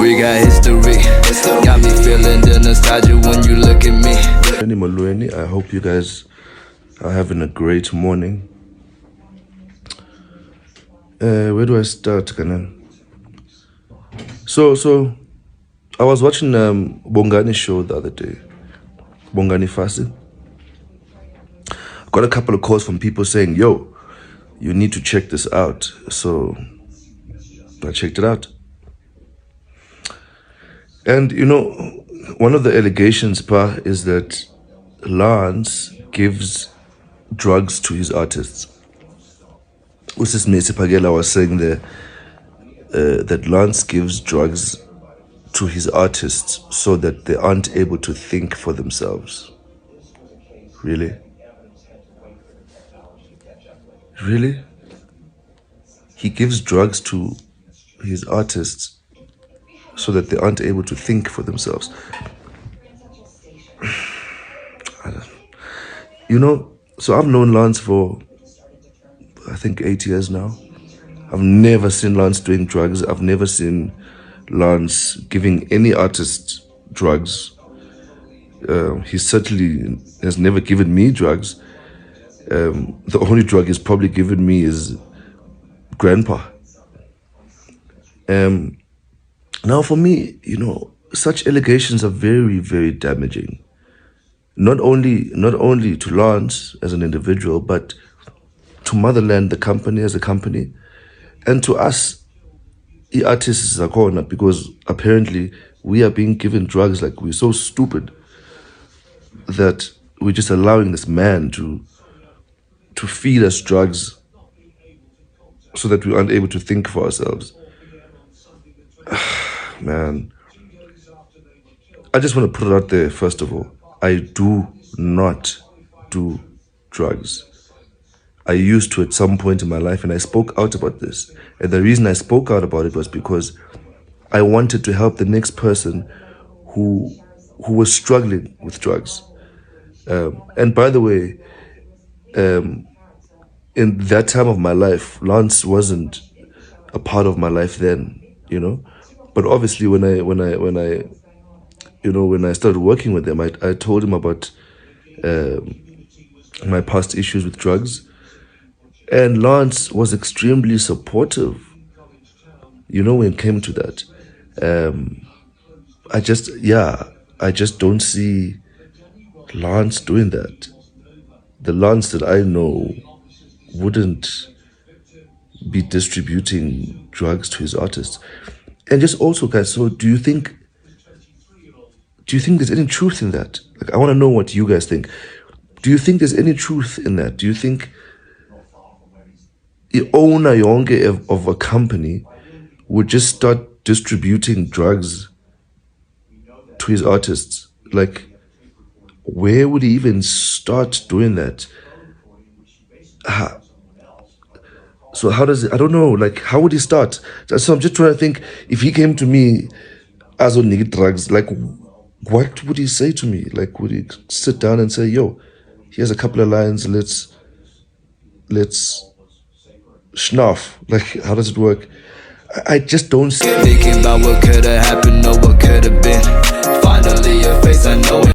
We got history. Got me feeling the nostalgia when you look at me. I hope you guys are having a great morning. Where do I start, Kanan? So I was watching Bongani's show the other day. Bongani Vusi. Got a couple of calls from people saying, yo, you need to check this out. So I checked it out. And you know, one of the allegations, Pa, is that Lance gives drugs to his artists. Usis Mesi Pagela was saying there that Lance gives drugs to his artists so that they aren't able to think for themselves. Really? Really? He gives drugs to his artists so that they aren't able to think for themselves. You know, so I've known Lance for, I think, 8 years now. I've never seen Lance doing drugs. I've never seen Lance giving any artist drugs. He certainly has never given me drugs. The only drug he's probably given me is grandpa. Now for me, you know, such allegations are very, very damaging. Not only to Lance as an individual, but to Motherland, the company as a company, and to us, the artists are corner, because apparently we are being given drugs. Like, we're so stupid that we're just allowing this man to feed us drugs so that we aren't able to think for ourselves. Man, I just want to put it out there, first of all, I do not do drugs. I used to at some point in my life, and I spoke out about this. And the reason I spoke out about it was because I wanted to help the next person who was struggling with drugs. And by the way, in that time of my life, Lance wasn't a part of my life then, you know. But obviously, when I started working with him, I told him about my past issues with drugs. And Lance was extremely supportive, you know, when it came to that. I just don't see Lance doing that. The Lance that I know wouldn't be distributing drugs to his artists. And just also, guys, so do you think there's any truth in that? Like, I want to know what you guys think. Do you think there's any truth in that? Do you think the owner of a company would just start distributing drugs to his artists? Like, where would he even start doing that? So how does it, I don't know, like, how would he start? So I'm just trying to think, if he came to me as on need drugs, like, what would he say to me? Like, would he sit down and say, yo, here's a couple of lines, let's schnuff? Like, how does it work? I just don't see. Thinking about what could have happened or what could have been. Finally, a face I know.